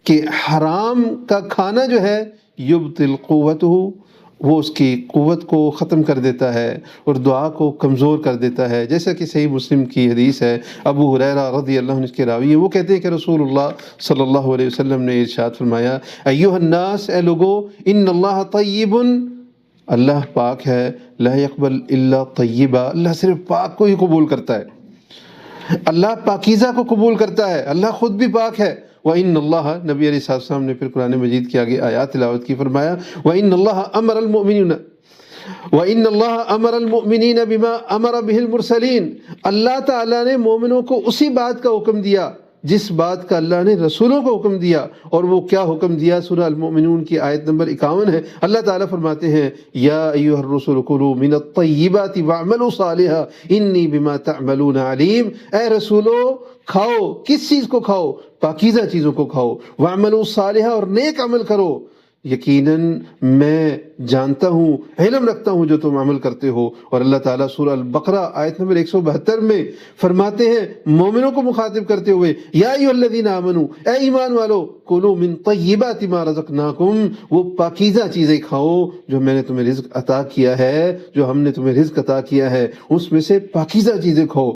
کہ حرام کا کھانا جو ہے یبطل قوتہ، وہ اس کی قوت کو ختم کر دیتا ہے اور دعا کو کمزور کر دیتا ہے. جیسا کہ صحیح مسلم کی حدیث ہے، ابو ہریرہ رضی اللہ عنہ اس کے راوی ہیں، وہ کہتے ہیں کہ رسول اللہ صلی اللہ علیہ وسلم نے ارشاد فرمایا، ایھا الناس، اے لوگو، ان اللہ طیب، اللہ پاک ہے، لا یقبل الا طیبا، اللہ صرف پاک کو ہی قبول کرتا ہے، اللہ پاکیزہ کو قبول کرتا ہے، اللہ خود بھی پاک ہے. وَإِنَّ اللَّهَ، نبی علیہ السلام نے پھر قرآن مجید کے آگے آیات تلاوت کی، فرمایا وَإِنَّ اللَّهَ أَمَرَ الْمُؤْمِنِينَ وَإِنَّ اللَّهَ أَمَرَ الْمُؤْمِنِينَ بِمَا أَمَرَ بِهِ الْمُرْسَلِينَ، اللہ تعالیٰ نے مومنوں کو اسی بات کا حکم دیا جس بات کا اللہ نے رسولوں کو حکم دیا. اور وہ کیا حکم دیا؟ سورہ المؤمنون کی آیت نمبر 51 ہے. اللہ تعالیٰ فرماتے ہیں، یا ایھا الرسل کلوا من الطیبات واعملوا صالحا انی بما تعملون علیم، اے رسولو کھاؤ، کس چیز کو کھاؤ؟ پاکیزہ چیزوں کو کھاؤ، واعملوا صالحا، اور نیک عمل کرو، یقیناً میں جانتا ہوں، علم رکھتا ہوں جو تم عمل کرتے ہو. اور اللہ تعالیٰ سورہ البقرہ آیت نمبر 172 میں فرماتے ہیں مومنوں کو مخاطب کرتے ہوئے، یا ایھا الذین آمنوا، اے ایمان والو، کلوا من طیبات ما رزقناکم، وہ پاکیزہ چیزیں کھاؤ جو میں نے تمہیں رزق عطا کیا ہے، جو ہم نے تمہیں رزق عطا کیا ہے، اس میں سے پاکیزہ چیزیں کھاؤ.